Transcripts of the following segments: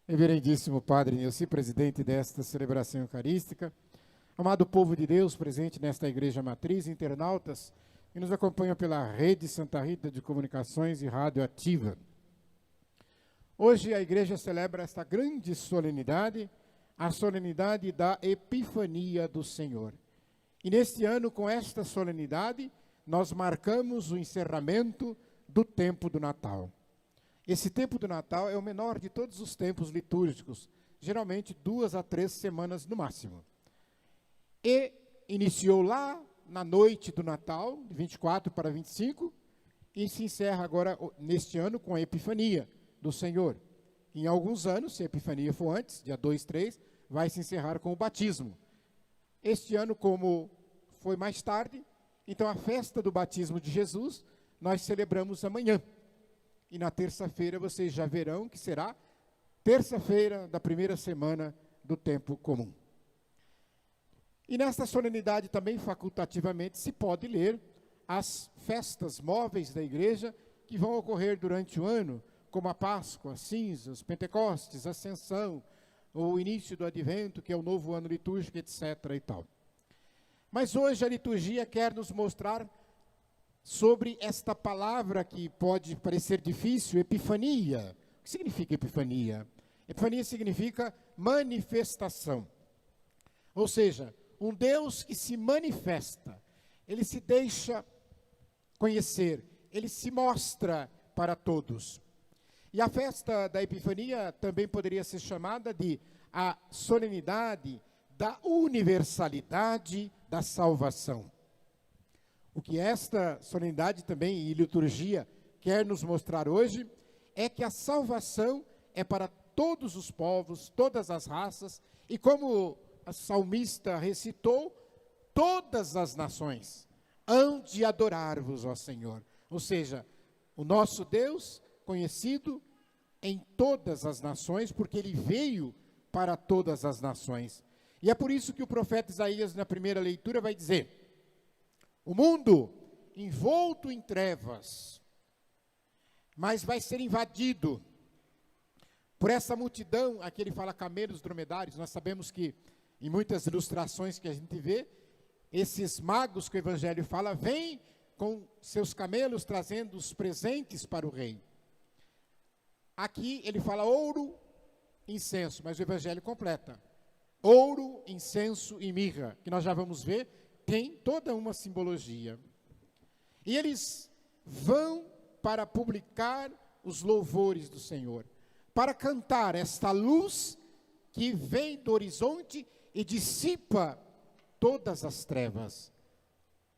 Reverendíssimo Padre Nilci, presidente desta celebração eucarística, amado povo de Deus presente nesta Igreja Matriz, internautas que nos acompanham pela Rede Santa Rita de Comunicações e Rádio Ativa. Hoje a Igreja celebra esta grande solenidade, a solenidade da Epifania do Senhor. E neste ano, com esta solenidade, nós marcamos o encerramento do tempo do Natal. Esse tempo do Natal é o menor de todos os tempos litúrgicos, geralmente 2 a 3 semanas no máximo. E iniciou lá na noite do Natal, de 24 para 25, e se encerra agora, neste ano, com a Epifania do Senhor. Em alguns anos, se a Epifania for antes, dia 2, 3, vai se encerrar com o batismo. Este ano, como foi mais tarde, então a festa do batismo de Jesus, nós celebramos amanhã. E na terça-feira vocês já verão que será terça-feira da primeira semana do tempo comum. E nesta solenidade também, facultativamente, se pode ler as festas móveis da igreja que vão ocorrer durante o ano, como a Páscoa, Cinzas, Pentecostes, Ascensão, o início do Advento, que é o novo ano litúrgico, etc. e tal. Mas hoje a liturgia quer nos mostrar sobre esta palavra que pode parecer difícil, epifania. O que significa epifania? Epifania significa manifestação. Ou seja, um Deus que se manifesta, ele se deixa conhecer, ele se mostra para todos. E a festa da Epifania também poderia ser chamada de a solenidade da universalidade da salvação. O que esta solenidade também e liturgia quer nos mostrar hoje é que a salvação é para todos os povos, todas as raças, e como a salmista recitou, todas as nações hão de adorar-vos, ó Senhor. Ou seja, o nosso Deus conhecido em todas as nações, porque ele veio para todas as nações. E é por isso que o profeta Isaías, na primeira leitura, vai dizer: o mundo envolto em trevas, mas vai ser invadido por essa multidão. Aqui ele fala camelos, dromedários. Nós sabemos que em muitas ilustrações que a gente vê, esses magos que o Evangelho fala, vêm com seus camelos trazendo os presentes para o rei. Aqui ele fala ouro, incenso, mas o Evangelho completa. Ouro, incenso e mirra, que nós já vamos ver, tem toda uma simbologia. E eles vão para publicar os louvores do Senhor, para cantar esta luz que vem do horizonte e dissipa todas as trevas.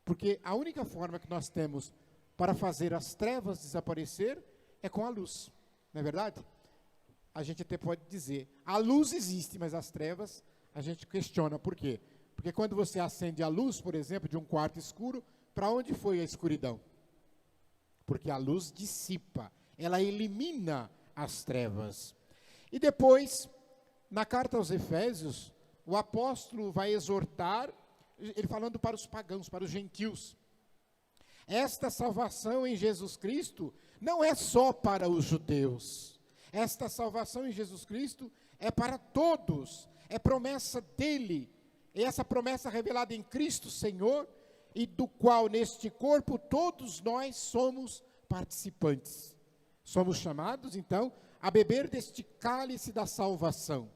Porque a única forma que nós temos para fazer as trevas desaparecer é com a luz, não é verdade? A gente até pode dizer, a luz existe, mas as trevas, a gente questiona por quê? Porque quando você acende a luz, por exemplo, de um quarto escuro, para onde foi a escuridão? Porque a luz dissipa, ela elimina as trevas. E depois, na carta aos Efésios, o apóstolo vai exortar, ele falando para os pagãos, para os gentios. Esta salvação em Jesus Cristo não é só para os judeus. Esta salvação em Jesus Cristo é para todos, é promessa dele. E essa promessa revelada em Cristo Senhor, e do qual neste corpo todos nós somos participantes. Somos chamados, então, a beber deste cálice da salvação.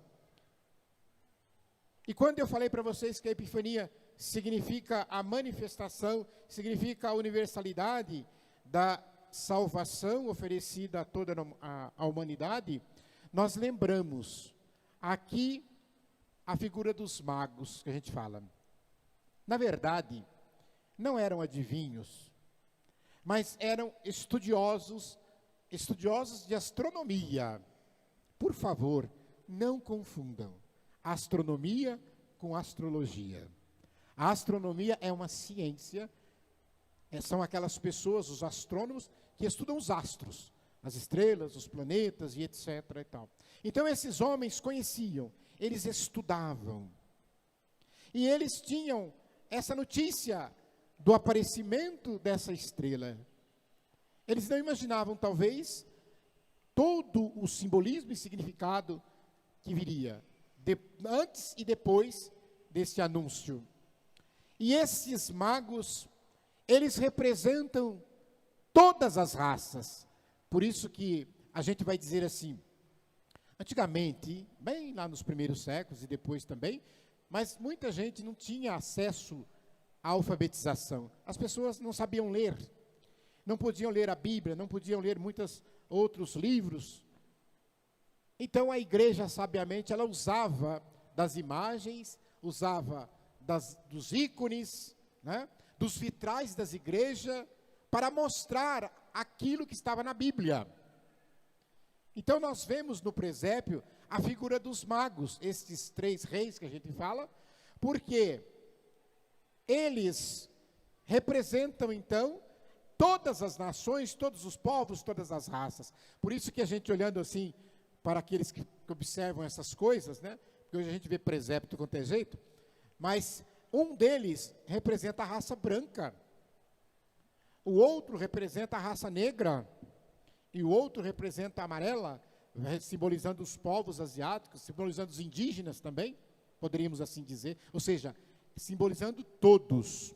E quando eu falei para vocês que a Epifania significa a manifestação, significa a universalidade da salvação oferecida a toda a humanidade, nós lembramos aqui a figura dos magos que a gente fala. Na verdade, não eram adivinhos, mas eram estudiosos de astronomia. Por favor, não confundam astronomia com astrologia. A astronomia é uma ciência, são aquelas pessoas, os astrônomos, que estudam os astros, as estrelas, os planetas e etc. e tal. Então esses homens conheciam, eles estudavam. E eles tinham essa notícia do aparecimento dessa estrela. Eles não imaginavam, talvez, todo o simbolismo e significado que viria antes e depois deste anúncio. E esses magos, eles representam todas as raças. Por isso que a gente vai dizer assim, antigamente, bem lá nos primeiros séculos e depois também, mas muita gente não tinha acesso à alfabetização. As pessoas não sabiam ler, não podiam ler a Bíblia, não podiam ler muitos outros livros. Então a igreja, sabiamente, ela usava das imagens, usava dos ícones, né, dos vitrais das igrejas, para mostrar aquilo que estava na Bíblia. Então nós vemos no presépio a figura dos magos, estes 3 reis que a gente fala, porque eles representam então todas as nações, todos os povos, todas as raças. Por isso que a gente olhando assim para aqueles que observam essas coisas, né? Porque hoje a gente vê presépio de qualquer jeito, mas um deles representa a raça branca, o outro representa a raça negra, e o outro representa a amarela, simbolizando os povos asiáticos, simbolizando os indígenas também, poderíamos assim dizer, ou seja, simbolizando todos.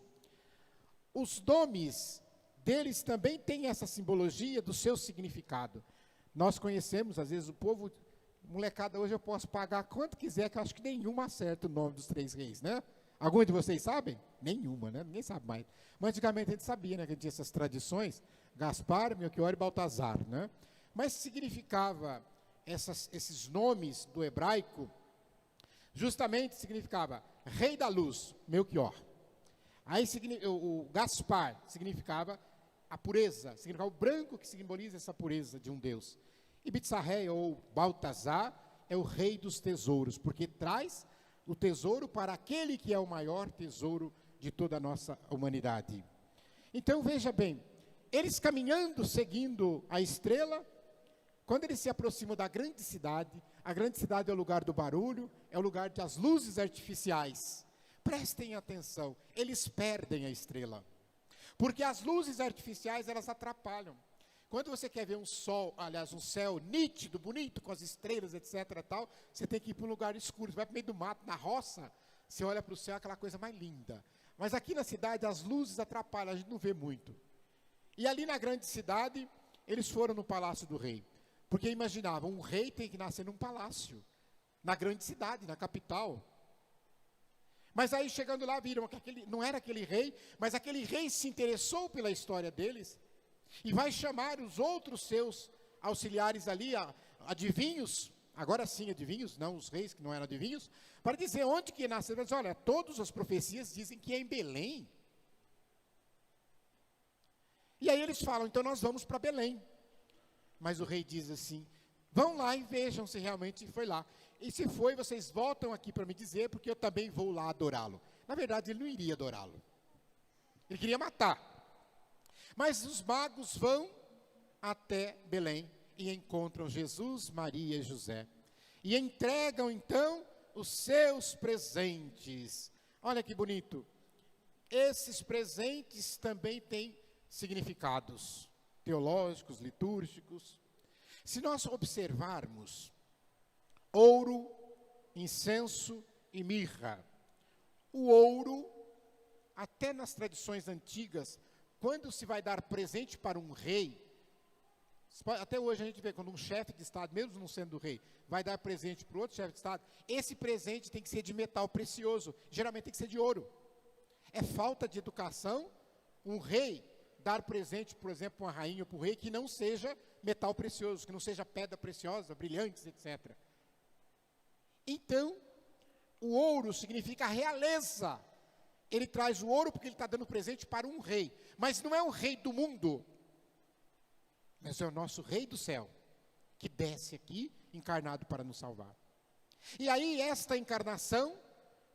Os nomes deles também têm essa simbologia do seu significado. Nós conhecemos, às vezes, o povo, molecada, hoje eu posso pagar quanto quiser, que eu acho que nenhuma acerta o nome dos 3 reis, né? Alguns de vocês sabem? Nenhuma, né? Ninguém sabe mais. Mas antigamente a gente sabia, né? Que tinha essas tradições, Gaspar, Melchior e Baltazar, né? Mas significava, esses nomes do hebraico, justamente significava rei da luz, Melchior. Aí o Gaspar significava a pureza, significava o branco que simboliza essa pureza de um Deus. E Bitzarré, ou Baltazar, é o rei dos tesouros, porque traz o tesouro para aquele que é o maior tesouro de toda a nossa humanidade. Então veja bem, eles caminhando, seguindo a estrela, quando eles se aproximam da grande cidade, a grande cidade é o lugar do barulho, é o lugar das luzes artificiais. Prestem atenção, eles perdem a estrela, porque as luzes artificiais, elas atrapalham. Quando você quer ver um céu nítido, bonito, com as estrelas, etc. Tal, você tem que ir para um lugar escuro. Você vai para o meio do mato, na roça, você olha para o céu, aquela coisa mais linda. Mas aqui na cidade, as luzes atrapalham, a gente não vê muito. E ali na grande cidade, eles foram no palácio do rei. Porque imaginavam, um rei tem que nascer num palácio, na grande cidade, na capital. Mas aí, chegando lá, viram que não era aquele rei, mas aquele rei se interessou pela história deles, e vai chamar os outros seus auxiliares ali, adivinhos, agora sim adivinhos, não os reis que não eram adivinhos, para dizer onde que nasceu. Mas olha, todas as profecias dizem que é em Belém. E aí eles falam, então nós vamos para Belém. Mas o rei diz assim, vão lá e vejam se realmente foi lá. E se foi, vocês voltam aqui para me dizer, porque eu também vou lá adorá-lo. Na verdade, ele não iria adorá-lo. Ele queria matar. Mas os magos vão até Belém e encontram Jesus, Maria e José. E entregam, então, os seus presentes. Olha que bonito. Esses presentes também têm significados teológicos, litúrgicos. Se nós observarmos ouro, incenso e mirra. O ouro, até nas tradições antigas, quando se vai dar presente para um rei, até hoje a gente vê quando um chefe de Estado, mesmo não sendo rei, vai dar presente para outro chefe de Estado, esse presente tem que ser de metal precioso, geralmente tem que ser de ouro. É falta de educação um rei dar presente, por exemplo, para uma rainha ou para um rei, que não seja metal precioso, que não seja pedra preciosa, brilhantes, etc. Então, o ouro significa realeza. Ele traz o ouro porque ele está dando presente para um rei. Mas não é o rei do mundo, mas é o nosso rei do céu, que desce aqui, encarnado para nos salvar. E aí esta encarnação,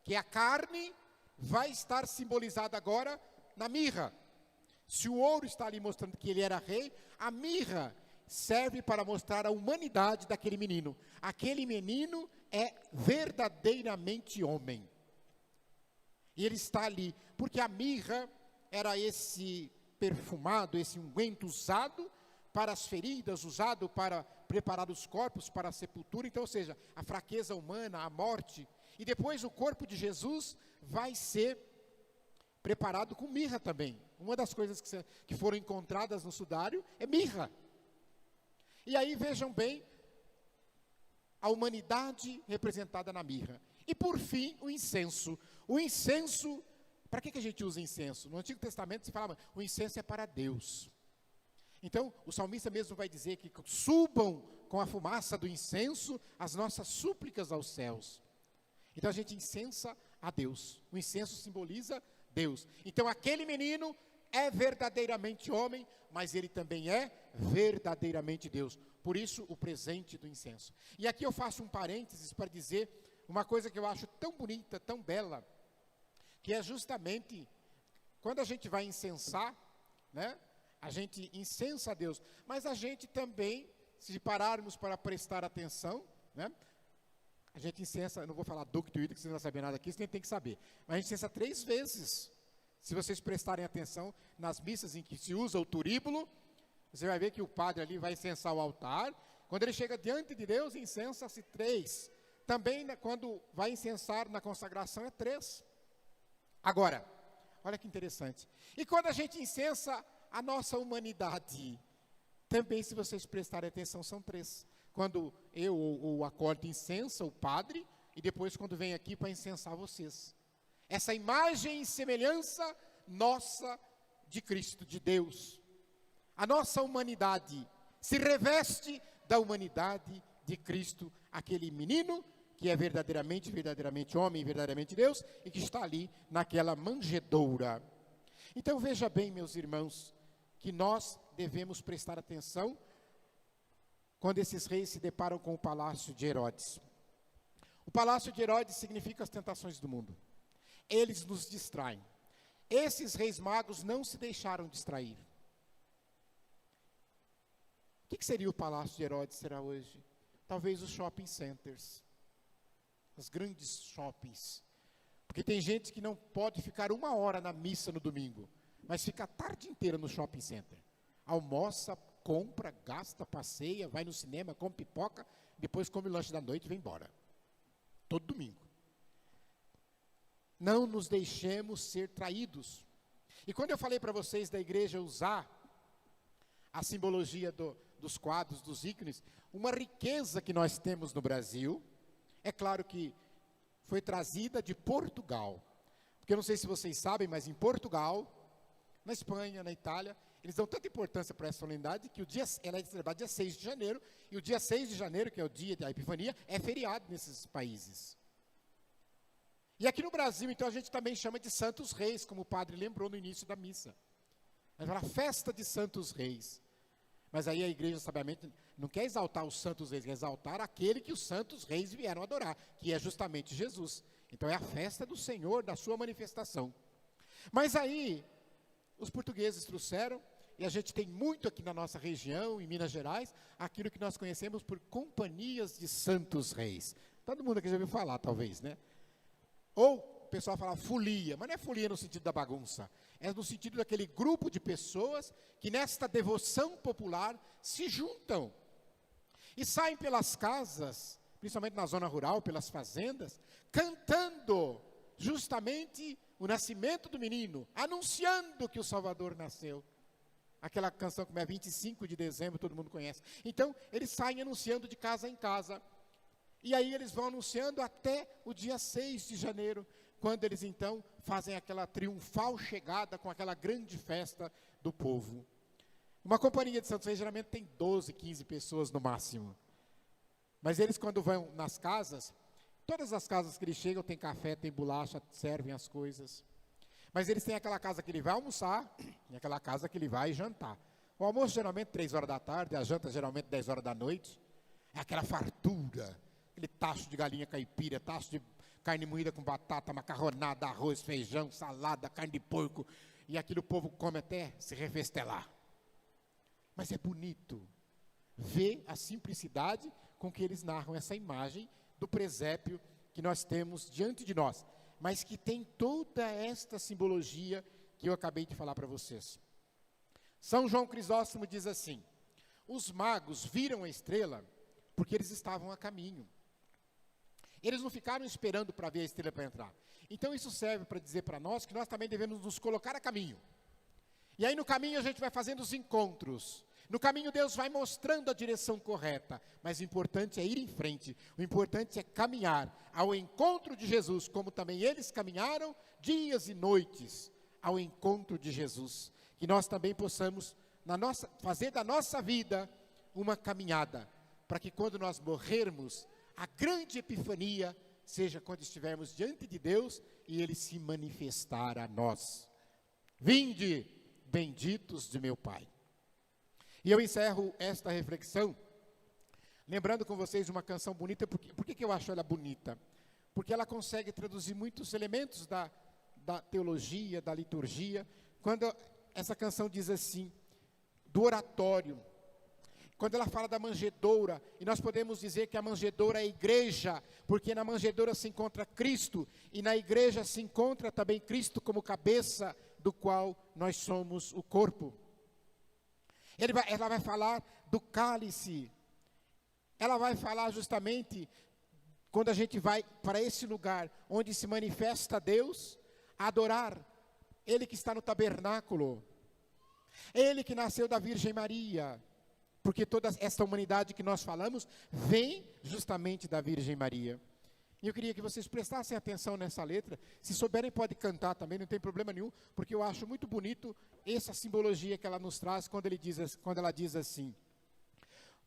que é a carne, vai estar simbolizada agora na mirra. Se o ouro está ali mostrando que ele era rei, a mirra serve para mostrar a humanidade daquele menino. Aquele menino é verdadeiramente homem. E ele está ali, porque a mirra era esse perfumado, esse unguento usado para as feridas, usado para preparar os corpos para a sepultura. Então, ou seja, a fraqueza humana, a morte. E depois o corpo de Jesus vai ser preparado com mirra também. Uma das coisas que foram encontradas no sudário é mirra. E aí vejam bem a humanidade representada na mirra. E por fim, o incenso. O incenso, para que a gente usa incenso? No Antigo Testamento se falava, o incenso é para Deus. Então, o salmista mesmo vai dizer que subam com a fumaça do incenso as nossas súplicas aos céus. Então a gente incensa a Deus. O incenso simboliza Deus. Então aquele menino é verdadeiramente homem, mas ele também é verdadeiramente Deus. Por isso o presente do incenso. E aqui eu faço um parênteses para dizer uma coisa que eu acho tão bonita, tão bela, que é justamente quando a gente vai incensar, né? A gente incensa a Deus, mas a gente também, se pararmos para prestar atenção, né? A gente incensa, eu não vou falar ductuído, que vocês não vão saber nada aqui, vocês têm que saber. Mas a gente incensa 3 vezes. Se vocês prestarem atenção nas missas em que se usa o turíbulo, você vai ver que o padre ali vai incensar o altar. Quando ele chega diante de Deus, incensa-se 3. Também quando vai incensar na consagração é 3. Agora, olha que interessante. E quando a gente incensa a nossa humanidade, também, se vocês prestarem atenção, são 3. Quando eu ou o acólito incensa o padre, e depois quando vem aqui para incensar vocês. Essa imagem e semelhança nossa de Cristo, de Deus. A nossa humanidade se reveste da humanidade de Cristo, aquele menino que é verdadeiramente homem, verdadeiramente Deus, e que está ali naquela manjedoura. Então veja bem, meus irmãos, que nós devemos prestar atenção quando esses reis se deparam com o palácio de Herodes. O palácio de Herodes significa as tentações do mundo. Eles nos distraem. Esses reis magos não se deixaram distrair. O que seria o palácio de Herodes será hoje? Talvez os shopping centers. Os grandes shoppings. Porque tem gente que não pode ficar 1 hora na missa no domingo, mas fica a tarde inteira no shopping center. Almoça, compra, gasta, passeia, vai no cinema, come pipoca, depois come o lanche da noite e vem embora. Todo domingo. Não nos deixemos ser traídos. E quando eu falei para vocês da igreja usar a simbologia dos quadros, dos ícones, uma riqueza que nós temos no Brasil, é claro que foi trazida de Portugal. Porque eu não sei se vocês sabem, mas em Portugal, na Espanha, na Itália, eles dão tanta importância para essa solenidade que ela é celebrada dia 6 de janeiro, e o dia 6 de janeiro, que é o dia da Epifania, é feriado nesses países. E aqui no Brasil, então, a gente também chama de Santos Reis, como o padre lembrou no início da missa. É a festa de Santos Reis. Mas aí a igreja, sabiamente, não quer exaltar os Santos Reis, quer exaltar aquele que os Santos Reis vieram adorar, que é justamente Jesus. Então é a festa do Senhor, da sua manifestação. Mas aí, os portugueses trouxeram, e a gente tem muito aqui na nossa região, em Minas Gerais, aquilo que nós conhecemos por companhias de Santos Reis. Todo mundo aqui já ouviu falar, talvez, né? Ou o pessoal fala folia, mas não é folia no sentido da bagunça, é no sentido daquele grupo de pessoas que nesta devoção popular se juntam e saem pelas casas, principalmente na zona rural, pelas fazendas, cantando justamente o nascimento do menino, anunciando que o Salvador nasceu. Aquela canção que é 25 de dezembro, todo mundo conhece. Então, eles saem anunciando de casa em casa. E aí eles vão anunciando até o dia 6 de janeiro, quando eles então fazem aquela triunfal chegada com aquela grande festa do povo. Uma companhia de Santos Reis geralmente tem 12, 15 pessoas no máximo. Mas eles quando vão nas casas, todas as casas que eles chegam tem café, tem bolacha, servem as coisas. Mas eles têm aquela casa que ele vai almoçar e aquela casa que ele vai jantar. O almoço geralmente 3 horas da tarde, a janta geralmente 10 horas da noite. É aquela fartura, aquele tacho de galinha caipira, tacho de carne moída com batata, macarronada, arroz, feijão, salada, carne de porco. E aquilo o povo come até se refestelar. Mas é bonito ver a simplicidade com que eles narram essa imagem do presépio que nós temos diante de nós, mas que tem toda esta simbologia que eu acabei de falar para vocês. São João Crisóstomo diz assim: os magos viram a estrela porque eles estavam a caminho. Eles não ficaram esperando para ver a estrela para entrar. Então isso serve para dizer para nós que nós também devemos nos colocar a caminho. E aí no caminho a gente vai fazendo os encontros. No caminho Deus vai mostrando a direção correta. Mas o importante é ir em frente. O importante é caminhar ao encontro de Jesus, como também eles caminharam dias e noites ao encontro de Jesus. Que nós também possamos fazer da nossa vida uma caminhada, para que quando nós morrermos, a grande epifania seja quando estivermos diante de Deus e Ele se manifestar a nós. Vinde, benditos de meu Pai. E eu encerro esta reflexão, lembrando com vocês uma canção bonita. Por que eu acho ela bonita? Porque ela consegue traduzir muitos elementos da teologia, da liturgia, quando essa canção diz assim, do oratório, quando ela fala da manjedoura, e nós podemos dizer que a manjedoura é a igreja, porque na manjedoura se encontra Cristo, e na igreja se encontra também Cristo como cabeça, do qual nós somos o corpo. Ela vai falar do cálice, ela vai falar justamente, quando a gente vai para esse lugar, onde se manifesta Deus, a adorar, Ele que está no tabernáculo, Ele que nasceu da Virgem Maria, porque toda essa humanidade que nós falamos, vem justamente da Virgem Maria. E eu queria que vocês prestassem atenção nessa letra. Se souberem, pode cantar também, não tem problema nenhum, porque eu acho muito bonito essa simbologia que ela nos traz quando ela diz assim: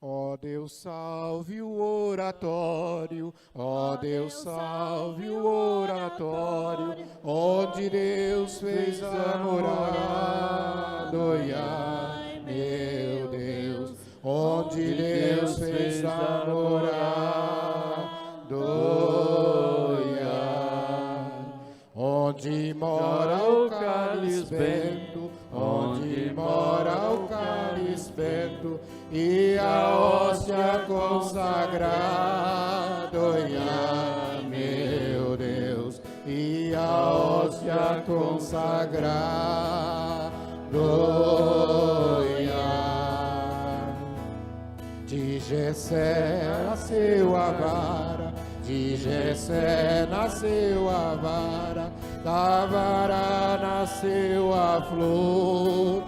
ó Deus, salve o oratório, ó Deus, salve o oratório, onde Deus fez a morada, ai meu Deus, onde Deus fez a morada, onde mora o cálice bento, onde mora o cálice bento, e a hóstia consagrada, ai meu Deus, e a hóstia consagrada, de Jessé nasceu a vara, de Jessé nasceu a vara, da vara nasceu a flor,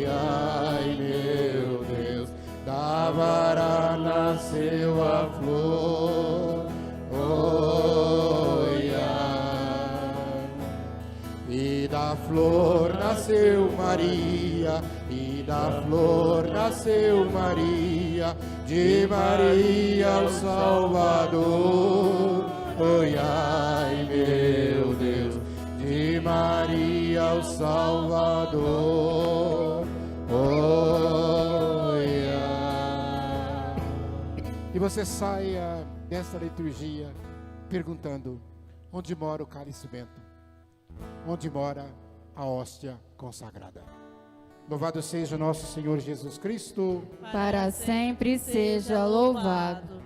ai meu Deus, da vara nasceu a flor, ai. E da flor nasceu Maria, e da flor nasceu Maria, de Maria o Salvador, ai meu Deus, de Maria o Salvador, ai. E você saia dessa liturgia perguntando: onde mora o cálice bento? Onde mora a hóstia consagrada? Louvado seja nosso Senhor Jesus Cristo. Para sempre seja louvado.